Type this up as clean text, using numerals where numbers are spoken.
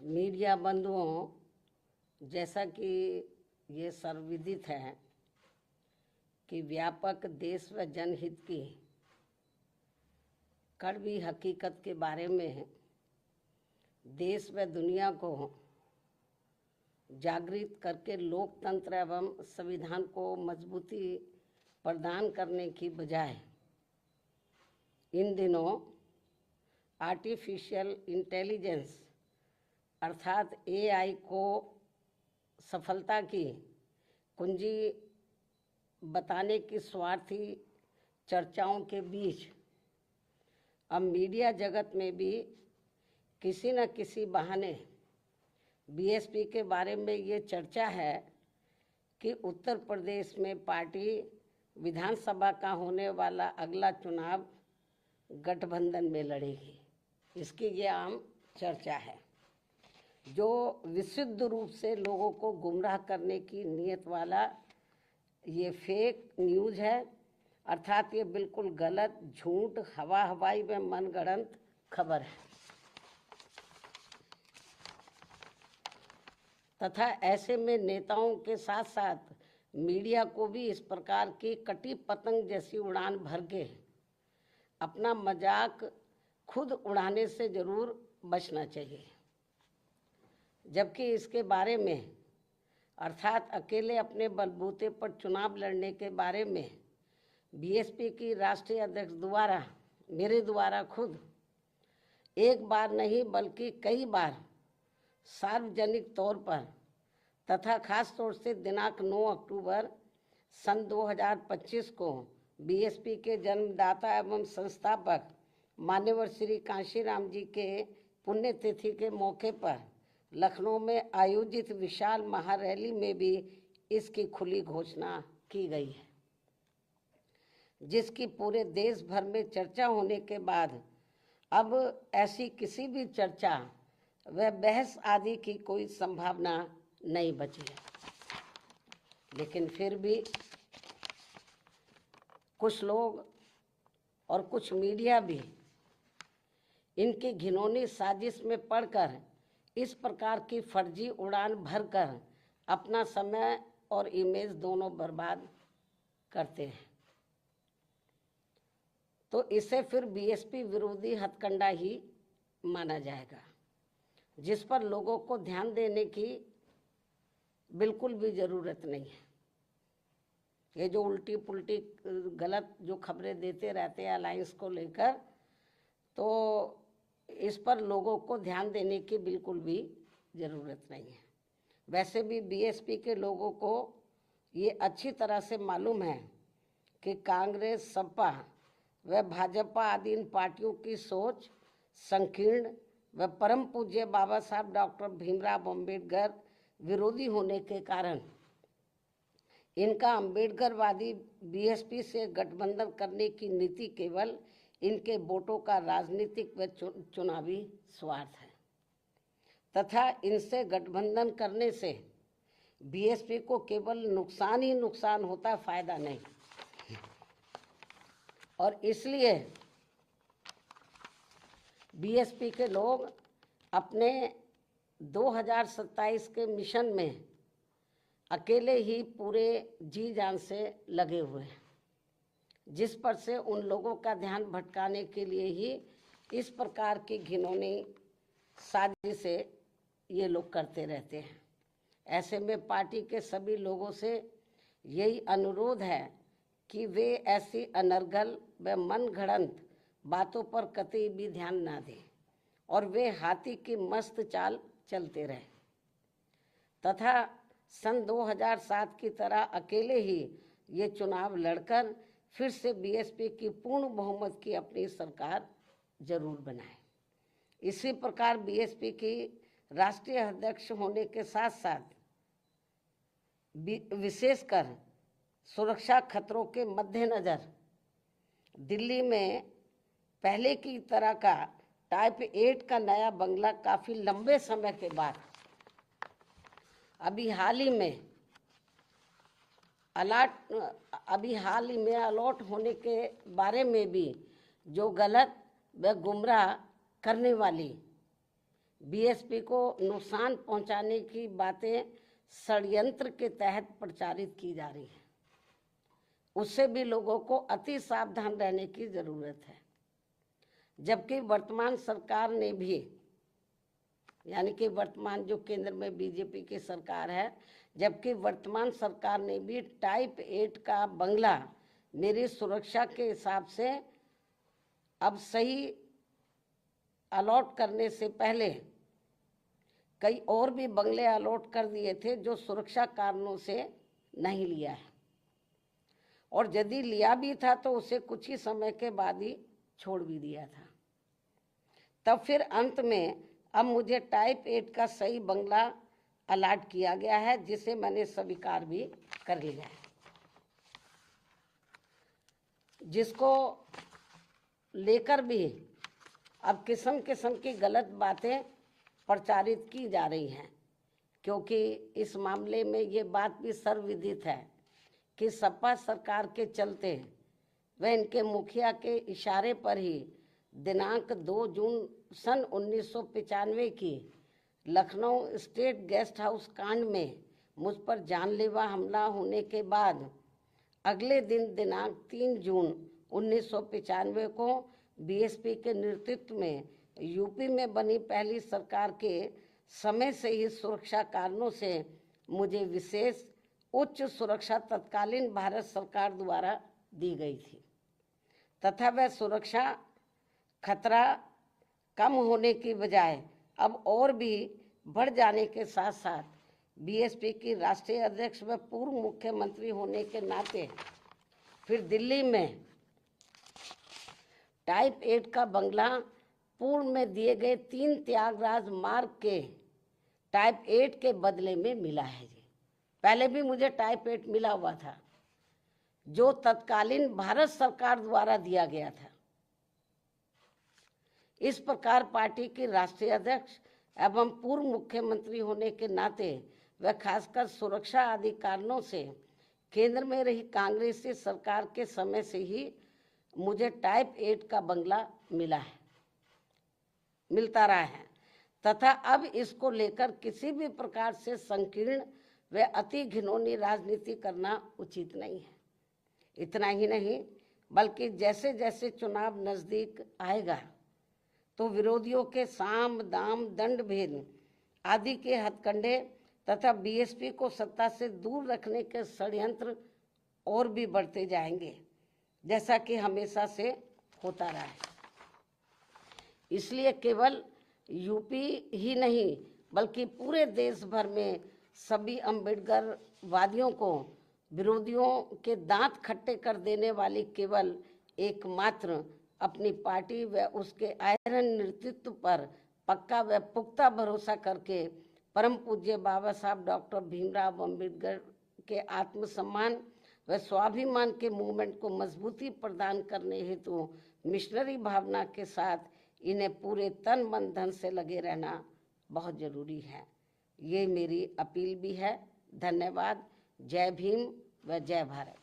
Media बंधुओं, जैसा कि ये सर्वविदित है कि व्यापक देश व जनहित की कड़वी हकीकत के बारे में देश व दुनिया को जागृत करके लोकतंत्र एवं संविधान को मजबूती प्रदान करने की बजाय इन दिनों आर्टिफिशियल इंटेलिजेंस अर्थात एआई को सफलता की कुंजी बताने की स्वार्थी चर्चाओं के बीच अब मीडिया जगत में भी किसी न किसी बहाने बीएसपी के बारे में ये चर्चा है कि उत्तर प्रदेश में पार्टी विधानसभा का होने वाला अगला चुनाव गठबंधन में लड़ेगी। इसकी ये आम चर्चा है, जो विशुद्ध रूप से लोगों को गुमराह करने की नीयत वाला ये फेक न्यूज़ है। अर्थात ये बिल्कुल गलत, झूठ, हवाई में मनगढ़ंत खबर है तथा ऐसे में नेताओं के साथ साथ मीडिया को भी इस प्रकार की कटी पतंग जैसी उड़ान भर के अपना मजाक खुद उड़ाने से जरूर बचना चाहिए। जबकि इसके बारे में अर्थात अकेले अपने बलबूते पर चुनाव लड़ने के बारे में बीएसपी की राष्ट्रीय अध्यक्ष द्वारा मेरे द्वारा खुद एक बार नहीं बल्कि कई बार सार्वजनिक तौर पर तथा खास तौर से दिनांक 9 अक्टूबर सन 2025 को बीएसपी के जन्मदाता एवं संस्थापक मान्यवर श्री कांशीराम जी के पुण्यतिथि के मौके पर लखनऊ में आयोजित विशाल महारैली में भी इसकी खुली घोषणा की गई है, जिसकी पूरे देश भर में चर्चा होने के बाद अब ऐसी किसी भी चर्चा व बहस आदि की कोई संभावना नहीं बची है। लेकिन फिर भी कुछ लोग और कुछ मीडिया भी इनकी घिनौनी साजिश में पड़कर इस प्रकार की फर्जी उड़ान भरकर अपना समय और इमेज दोनों बर्बाद करते हैं, तो इसे फिर बीएसपी विरोधी हथकंडा ही माना जाएगा, जिस पर लोगों को ध्यान देने की बिल्कुल भी ज़रूरत नहीं है। ये जो उल्टी पुल्टी गलत जो खबरें देते रहते हैं अलायंस को लेकर, तो इस पर लोगों को ध्यान देने की बिल्कुल भी ज़रूरत नहीं है। वैसे भी बीएसपी के लोगों को ये अच्छी तरह से मालूम है कि कांग्रेस, सपा व भाजपा आदि इन पार्टियों की सोच संकीर्ण व परम पूज्य बाबा साहब डॉक्टर भीमराव अम्बेडकर विरोधी होने के कारण इनका अम्बेडकरवादी बीएसपी से गठबंधन करने की नीति केवल इनके वोटों का राजनीतिक व चुनावी स्वार्थ है तथा इनसे गठबंधन करने से बीएसपी को केवल नुकसान ही नुकसान होता है, फायदा नहीं। और इसलिए बीएसपी के लोग अपने 2027 के मिशन में अकेले ही पूरे जी जान से लगे हुए हैं, जिस पर से उन लोगों का ध्यान भटकाने के लिए ही इस प्रकार की घिनौनी साजिशें ये लोग करते रहते हैं। ऐसे में पार्टी के सभी लोगों से यही अनुरोध है कि वे ऐसी अनर्गल व मनगढ़ंत बातों पर कतई भी ध्यान ना दें और वे हाथी की मस्त चाल चलते रहें तथा सन 2007 की तरह अकेले ही ये चुनाव लड़कर फिर से बीएसपी की पूर्ण बहुमत की अपनी सरकार जरूर बनाए। इसी प्रकार बीएसपी की राष्ट्रीय अध्यक्ष होने के साथ साथ विशेषकर सुरक्षा खतरों के मद्देनजर दिल्ली में पहले की तरह का टाइप 8 का नया बंगला काफ़ी लंबे समय के बाद अभी हाल ही में अलॉट होने के बारे में भी जो गलत व गुमराह करने वाली बीएसपी को नुकसान पहुंचाने की बातें षड्यंत्र के तहत प्रचारित की जा रही है, उससे भी लोगों को अति सावधान रहने की जरूरत है। जबकि वर्तमान सरकार ने भी, यानी कि वर्तमान जो केंद्र में बीजेपी की सरकार है, जबकि वर्तमान सरकार ने भी टाइप 8 का बंगला मेरी सुरक्षा के हिसाब से अब सही अलॉट करने से पहले कई और भी बंगले अलॉट कर दिए थे जो सुरक्षा कारणों से नहीं लिया है, और यदि लिया भी था तो उसे कुछ ही समय के बाद ही छोड़ भी दिया था। तब फिर अंत में अब मुझे टाइप 8 का सही बंगला अलॉट किया गया है, जिसे मैंने स्वीकार भी कर लिया है। जिसको लेकर भी अब किस्म किस्म की गलत बातें प्रचारित की जा रही हैं, क्योंकि इस मामले में ये बात भी सर्वविदित है कि सपा सरकार के चलते व इनके मुखिया के इशारे पर ही दिनांक 2 जून सन 1995 की लखनऊ स्टेट गेस्ट हाउस कांड में मुझ पर जानलेवा हमला होने के बाद अगले दिन दिनांक 3 जून 1995 को बीएसपी के नेतृत्व में यूपी में बनी पहली सरकार के समय से ही सुरक्षा कारणों से मुझे विशेष उच्च सुरक्षा तत्कालीन भारत सरकार द्वारा दी गई थी, तथा वह सुरक्षा खतरा कम होने की बजाय अब और भी बढ़ जाने के साथ साथ बीएसपी की राष्ट्रीय अध्यक्ष व पूर्व मुख्यमंत्री होने के नाते फिर दिल्ली में टाइप 8 का बंगला पूर्व में दिए गए 3 त्यागराज मार्ग के टाइप 8 के बदले में मिला है जी। पहले भी मुझे टाइप 8 मिला हुआ था जो तत्कालीन भारत सरकार द्वारा दिया गया था। इस प्रकार पार्टी की राष्ट्रीय अध्यक्ष एवं पूर्व मुख्यमंत्री होने के नाते व खासकर सुरक्षा आदि कारणों से केंद्र में रही कांग्रेसी सरकार के समय से ही मुझे टाइप 8 का बंगला मिलता रहा है, तथा अब इसको लेकर किसी भी प्रकार से संकीर्ण व अति घिनौनी राजनीति करना उचित नहीं है। इतना ही नहीं बल्कि जैसे जैसे चुनाव नजदीक आएगा तो विरोधियों के साम दाम दंड भेद आदि के हथकंडे तथा बीएसपी को सत्ता से दूर रखने के षड्यंत्र और भी बढ़ते जाएंगे, जैसा कि हमेशा से होता रहा है। इसलिए केवल यूपी ही नहीं बल्कि पूरे देश भर में सभी अम्बेडकर वादियों को विरोधियों के दांत खट्टे कर देने वाली केवल एकमात्र अपनी पार्टी व उसके आयरन नेतृत्व पर पक्का व पुख्ता भरोसा करके परम पूज्य बाबा साहब डॉक्टर भीमराव अम्बेडकर के आत्मसम्मान व स्वाभिमान के मूवमेंट को मजबूती प्रदान करने हेतु मिशनरी भावना के साथ इन्हें पूरे तन मन धन से लगे रहना बहुत जरूरी है। ये मेरी अपील भी है। धन्यवाद। जय भीम व जय भारत।